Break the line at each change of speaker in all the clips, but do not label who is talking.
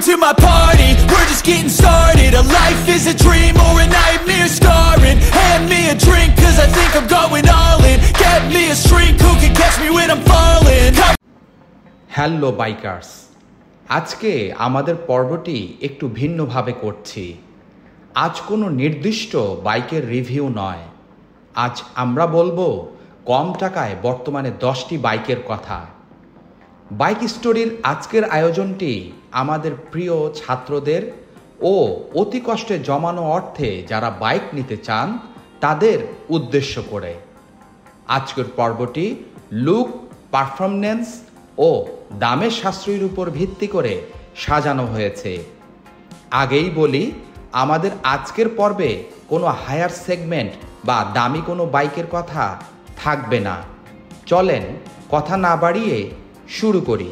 to my party, we're just getting started. A life is a dream or a nightmare scarring. Hand me a drink cause I think I'm going all in. Get me a shrink who can catch me when I'm falling.
Hello bikers, আজকে আমাদের পর্বটি একটু ভিন্নভাবে করছি। আজ কোনো নির্দিষ্ট বাইকের রিভিউ নয়, আজ আমরা বলবো কম টাকায় বর্তমানে 10টি বাইকের কথা। বাইক স্টোরির আজকের আয়োজনটি আমাদের প্রিয় ছাত্রদের ও অতি কষ্টে জমানো অর্থে যারা বাইক নিতে চান তাদের উদ্দেশ্য করে। আজকের পর্বটি লুক, পারফরম্যান্স ও দামের সাশ্রয়ের উপর ভিত্তি করে সাজানো হয়েছে। আগেই বলি, আমাদের আজকের পর্বে কোনো হায়ার সেগমেন্ট বা দামি কোনো বাইকের কথা থাকবে না। চলেন কথা না বাড়িয়ে শুরু করি।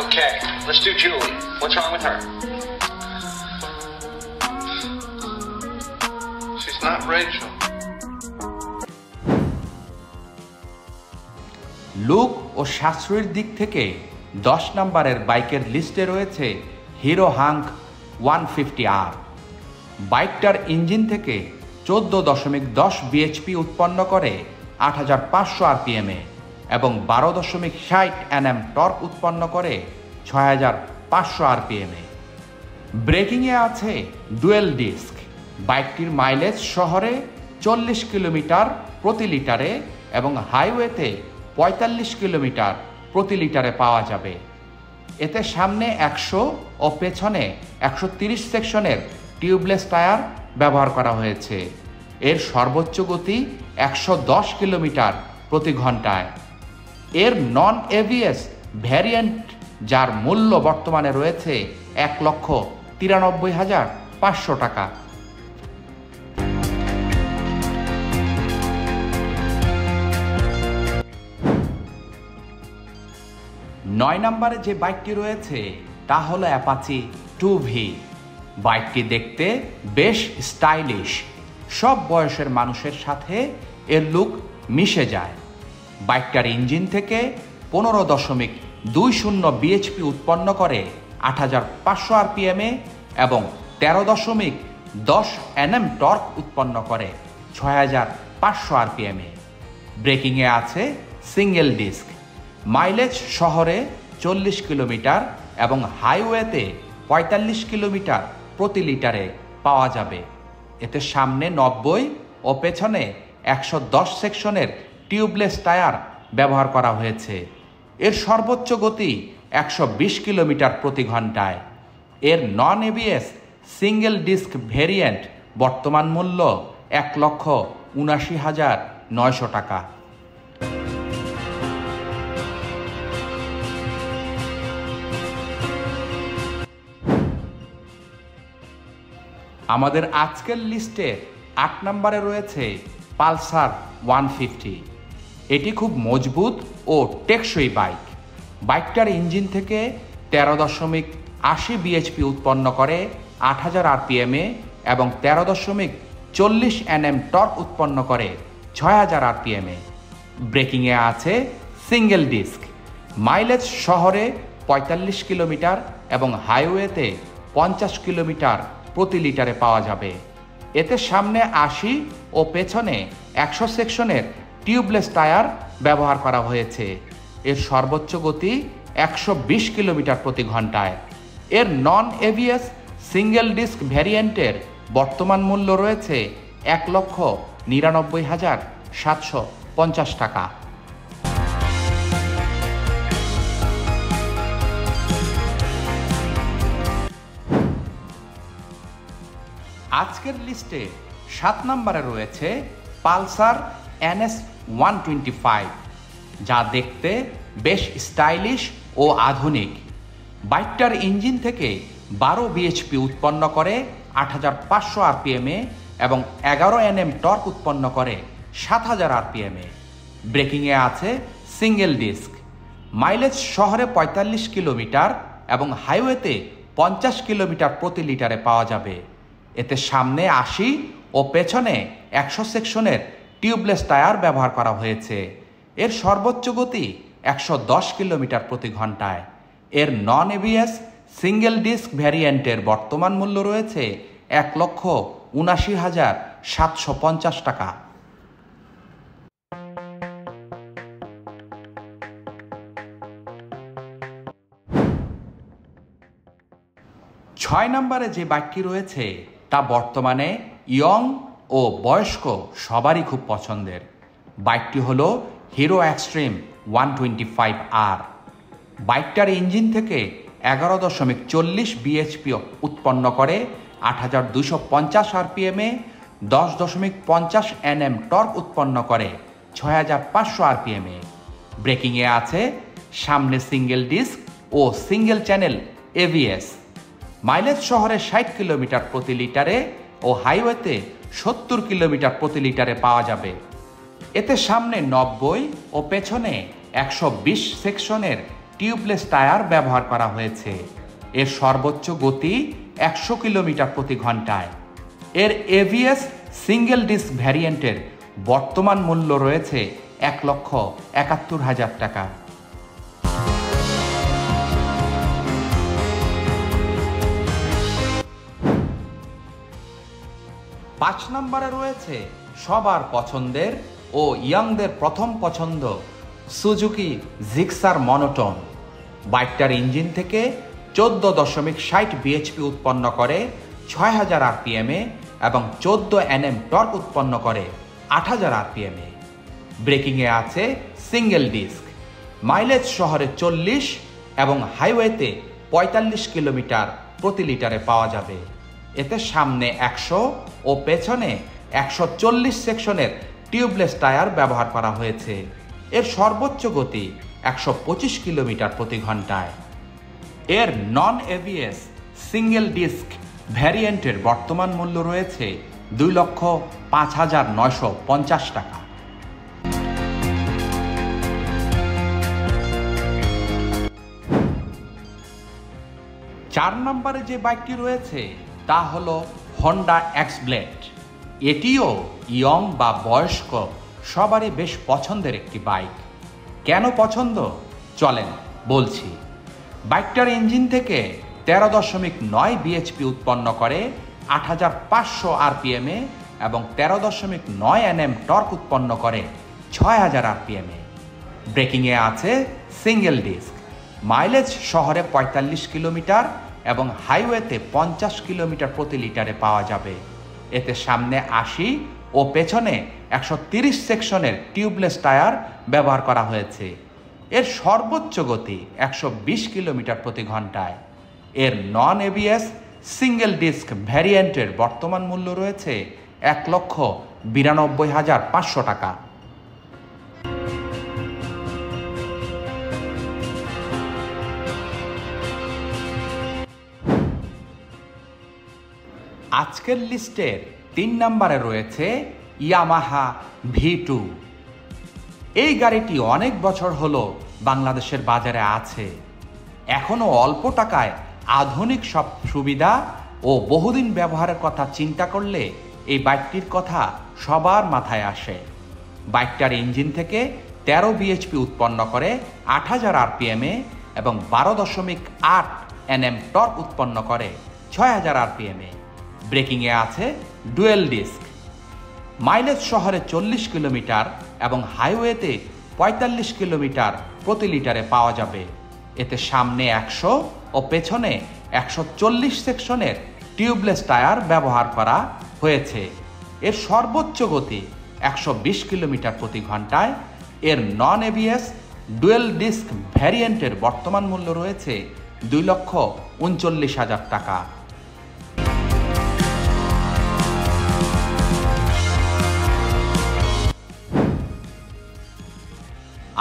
Okay, let's do Julie. What's wrong with her? She's not Rachel.
Look ও সাশ্রয়ের দিক থেকে 10 নম্বরের বাইকের লিস্টে রয়েছে হিরো হাঙ্ক 150R। বাইকটার ইঞ্জিন থেকে 14.10 বিএইচপি উৎপন্ন করে 8500 আরপিএমে এবং 12.60 Nm টর্ক উৎপন্ন করে 6500 আরপিএমে। ব্রেকিংয়ে আছে ডুয়েল ডিস্ক। বাইকটির মাইলেজ শহরে 40 কিলোমিটার প্রতি লিটারে এবং হাইওয়েতে 45 কিলোমিটার প্রতি লিটারে পাওয়া যাবে। এতে সামনে 100 ও পেছনে 130 সেকশনের টিউবলেস টায়ার ব্যবহার করা হয়েছে। এর সর্বোচ্চ গতি 110 কিলোমিটার প্রতি ঘন্টায়। এর নন এভিএস ভ্যারিয়েন্ট, যার মূল্য বর্তমানে রয়েছে 1,93,500 টাকা। নয় নম্বরে যে বাইকটি রয়েছে তা হলো অ্যাপাচি 2V। বাইকটি দেখতে বেশ স্টাইলিশ, সব বয়সের মানুষের সাথে এর লুক মিশে যায়। বাইকটার ইঞ্জিন থেকে 15.20 বিএইচপি উৎপন্ন করে 8500 আরপিএমে এবং 13.10 Nm টর্ক উৎপন্ন করে 6500 আরপিএমে। ব্রেকিংয়ে আছে সিঙ্গেল ডিস্ক। মাইলেজ শহরে 40 কিলোমিটার এবং হাইওয়েতে 45 কিলোমিটার প্রতি লিটারে পাওয়া যাবে। এতে সামনে 90 ও পেছনে 110 সেকশনের টিউবলেস টায়ার ব্যবহার করা হয়েছে। এর সর্বোচ্চ গতি 120 কিলোমিটার প্রতি ঘন্টায়। এর non ABS single disc variant বর্তমান মূল্য 1,79,900 টাকা। আমাদের আজকের লিস্টে 8 নম্বরে রয়েছে পালসার 150। এটি খুব মজবুত ও টেকসই বাইক। বাইকটার ইঞ্জিন থেকে 13.80 বিএইচপি উৎপন্ন করে 8000 আরপিএমে এবং 13.40 Nm টর্ক উৎপন্ন করে 6000 আরপিএমে। ব্রেকিংয়ে আছে সিঙ্গেল ডিস্ক। মাইলেজ শহরে 45 কিলোমিটার এবং হাইওয়েতে 50 কিলোমিটার প্রতি লিটারে পাওয়া যাবে। এতে সামনে 80 ও পেছনে 100 সেকশনের টিউবলেস টায়ার ব্যবহার করা হয়েছে। এর সর্বোচ্চ গতি 120 কিলোমিটার প্রতি ঘন্টায়। এর নন এভিএস সিঙ্গেল ডিস্ক ভ্যারিয়েন্টের বর্তমান মূল্য রয়েছে 1,99,750 টাকা। আজকের লিস্টে 7 নম্বরে রয়েছে পালসার NS 125, যা দেখতে বেশ স্টাইলিশ ও আধুনিক। বাইকটার ইঞ্জিন থেকে 12 বিএইচপি উৎপন্ন করে 8500 আরপিএমে এবং 11 Nm টর্ক উৎপন্ন করে 7000 আরপিএমে। ব্রেকিংয়ে আছে সিঙ্গেল ডিস্ক। মাইলেজ শহরে 45 কিলোমিটার এবং হাইওয়েতে 50 কিলোমিটার প্রতি লিটারে পাওয়া যাবে। এতে সামনে 80 ও পেছনে 100 সেকশনের টিউবলেস টায়ার ব্যবহার করা হয়েছে। এর সর্বোচ্চ গতি 110 কিলোমিটার প্রতি ঘন্টায়। এর নন এবিএস সিঙ্গেল ডিস্ক ভ্যারিয়েন্টের বর্তমান মূল্য রয়েছে 1,79,750 টাকা। 6 নম্বরে যে বাইকটি রয়েছে তা বর্তমানে ইয়ং ও বয়স্ক সবারই খুব পছন্দের। বাইকটি হলো হিরো এক্সট্রিম 125R। বাইকটার ইঞ্জিন থেকে 11.40 বিএইচপি উৎপন্ন করে 8,250 আরপিএমে, 10.50 Nm টর্ক উৎপন্ন করে 6,500 আরপিএমে। ব্রেকিংয়ে আছে সামনে সিঙ্গেল ডিস্ক ও সিঙ্গেল চ্যানেল এবিএস। মাইলেজ শহরে 60 কিলোমিটার প্রতি লিটারে ও হাইওয়েতে 70 কিলোমিটার প্রতি লিটারে পাওয়া যাবে। এতে সামনে 90 ও পেছনে 120 সেকশনের টিউবলেস টায়ার ব্যবহার করা হয়েছে। এর সর্বোচ্চ গতি 100 কিলোমিটার প্রতি ঘন্টায়। এর এবিএস সিঙ্গেল ডিস্ক ভ্যারিয়েন্টের বর্তমান মূল্য রয়েছে 1,71,000 টাকা। পাঁচ নম্বরে রয়েছে সবার পছন্দের ও ইয়াংদের প্রথম পছন্দ সুজুকি জিক্সার মনোটন। বাইকটার ইঞ্জিন থেকে 14.60 বিএইচপি উৎপন্ন করে 6,000 আরপিএমে এবং 14 Nm টর্ক উৎপন্ন করে 8,000 আরপিএমে। ব্রেকিংয়ে আছে সিঙ্গেল ডিস্ক। মাইলেজ শহরে 40 এবং হাইওয়েতে 45 কিলোমিটার প্রতি লিটারে পাওয়া যাবে। এতে সামনে 100 ও পেছনে 140 সেকশনের টিউবলেস টায়ার ব্যবহার করা হয়েছে। এর সর্বোচ্চ গতি 125 কিলোমিটার প্রতি ঘন্টায়। এর নন এবিএস সিঙ্গেল ডিস্ক ভ্যারিয়েন্টের বর্তমান মূল্য রয়েছে 2,05,950 টাকা। 4 নম্বরে যে বাইকটি রয়েছে তা হলো হন্ডা এক্সব্লেড। এটিও ইয়ং বা বয়স্ক সবারই বেশ পছন্দের একটি বাইক। কেন পছন্দ চলেন বলছি। বাইকটার ইঞ্জিন থেকে 13.9 বিএইচপি উৎপন্ন করে 8,500 আরপিএমে এবং 13.9 Nm টর্ক উৎপন্ন করে 6,000 আরপিএমে। ব্রেকিংয়ে আছে সিঙ্গেল ডিস্ক। মাইলেজ শহরে 45 কিলোমিটার এবং হাইওয়েতে 50 কিলোমিটার প্রতি লিটারে পাওয়া যাবে। এতে সামনে 80 ও পেছনে 130 সেকশনের টিউবলেস টায়ার ব্যবহার করা হয়েছে। এর সর্বোচ্চ গতি 120 কিলোমিটার প্রতি ঘন্টায়। এর নন এবিএস সিঙ্গেল ডিস্ক ভ্যারিয়েন্টের বর্তমান মূল্য রয়েছে 1,92,500 টাকা। আজকের লিস্টের 3 নম্বরে রয়েছে ইয়ামাহা V2। এই গাড়িটি অনেক বছর হলো বাংলাদেশের বাজারে আছে। এখনও অল্প টাকায় আধুনিক সব সুবিধা ও বহুদিন ব্যবহারের কথা চিন্তা করলে এই বাইকটির কথা সবার মাথায় আসে। বাইকটার ইঞ্জিন থেকে 13 বিএইচপি উৎপন্ন করে 8,000 আরপিএমে এবং 12.8 Nm টর্ক উৎপন্ন করে 6,000 আরপিএমে। ব্রেকিংয়ে আছে ডুয়েল ডিস্ক। মাইলেজ শহরে 40 কিলোমিটার এবং হাইওয়েতে 45 কিলোমিটার প্রতি লিটারে পাওয়া যাবে। এতে সামনে 100 ও পেছনে 140 সেকশনের টিউবলেস টায়ার ব্যবহার করা হয়েছে। এর সর্বোচ্চ গতি 120 কিলোমিটার প্রতি ঘন্টায়। এর নন এবিএস ডুয়েল ডিস্ক ভ্যারিয়েন্টের বর্তমান মূল্য রয়েছে 2,39,000 টাকা।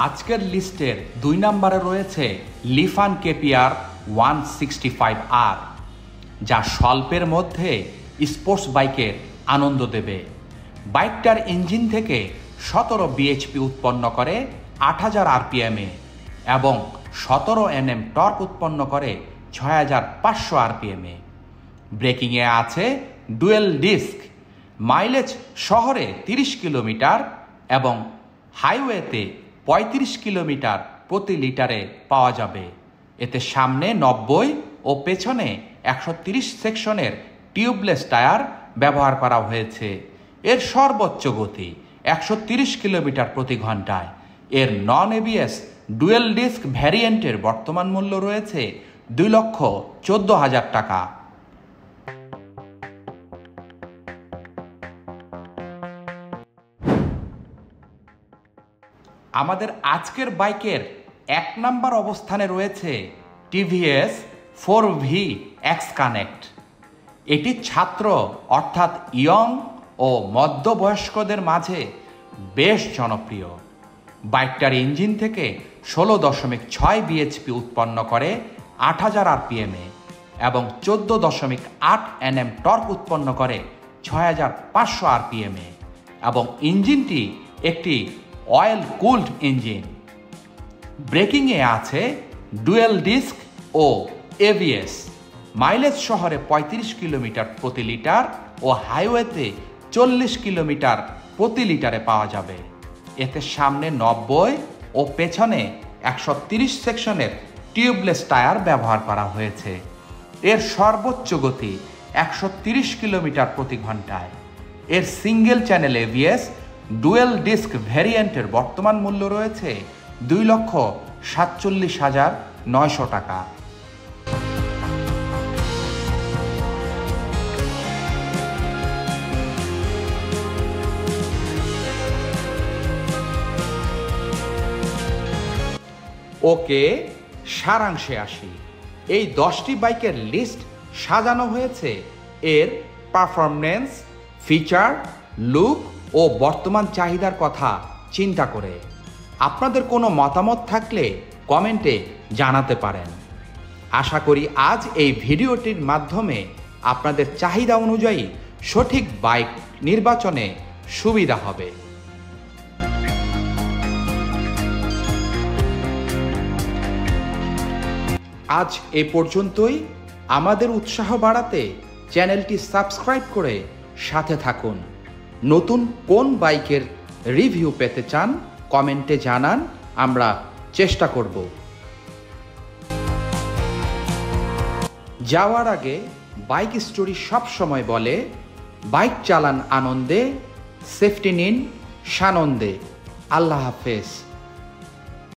আজকের লিস্টের 2 নম্বরে রয়েছে লিফান কেপিআর 165R, যা স্বল্পের মধ্যে স্পোর্টস বাইকের আনন্দ দেবে। বাইকটার ইঞ্জিন থেকে 17 বিএইচপি উৎপন্ন করে 8,000 আরপিএমে এবং 17 Nm টর্ক উৎপন্ন করে 6,500 আরপিএমে। ব্রেকিংয়ে আছে ডুয়েল ডিস্ক। মাইলেজ শহরে 30 কিলোমিটার এবং হাইওয়েতে 35 কিলোমিটার প্রতি লিটারে পাওয়া যাবে। এতে সামনে 90 ও পেছনে 130 সেকশনের টিউবলেস টায়ার ব্যবহার করা হয়েছে। এর সর্বোচ্চ গতি 130 কিলোমিটার প্রতি ঘন্টায়। এর নন এবিএস ডুয়েল ডিস্ক ভ্যারিয়েন্টের বর্তমান মূল্য রয়েছে 2,14,000 টাকা। আমাদের আজকের বাইকের 1 নম্বর অবস্থানে রয়েছে টিভিএস 4V X কানেক্ট। এটি ছাত্র অর্থাৎ ইয়ং ও মধ্যবয়স্কদের মাঝে বেশ জনপ্রিয়। বাইকটার ইঞ্জিন থেকে 16.6 বিএইচপি উৎপন্ন করে 8000 আরপিএমে এবং 14.8 Nm টর্ক উৎপন্ন করে 6500 আরপিএমে এবং ইঞ্জিনটি একটি অয়েল কুলড ইঞ্জিন। ব্রেকিংয়ে আছে ডুয়েল ডিস্ক ও এবিএস। মাইলেজ শহরে 35 কিলোমিটার প্রতি লিটার ও হাইওয়েতে 40 কিলোমিটার প্রতি লিটারে পাওয়া যাবে। এতে সামনে 90 ও পেছনে 130 সেকশনের টিউবলেস টায়ার ব্যবহার করা হয়েছে। এর সর্বোচ্চ গতি 130 কিলোমিটার প্রতি ঘন্টায়। এর single channel ABS dual disc ভ্যারিয়েন্টের বর্তমান মূল্য রয়েছে 2,47,900 টাকা। ওকে, সারাংশে আসি। এই 10টি বাইকের লিস্ট সাজানো হয়েছে এর পারফরম্যান্স, ফিচার, লুক ও বর্তমান চাহিদার কথা চিন্তা করে। আপনাদের কোনো মতামত থাকলে কমেন্টে জানাতে পারেন। আশা করি আজ এই ভিডিওটির মাধ্যমে আপনাদের চাহিদা অনুযায়ী সঠিক বাইক নির্বাচনে সুবিধা হবে। আজ এ পর্যন্তই। আমাদের উৎসাহ বাড়াতে চ্যানেলটি সাবস্ক্রাইব করে সাথে থাকুন। নতুন কোন বাইকের রিভিউ পেতে চান কমেন্টে জানান, আমরা চেষ্টা করব। যাওয়ার আগে বাইক স্টোরি সব সময় বলে, বাইক চালান আনন্দে, সেফটি নিন সানন্দে। আল্লাহ হাফেজ।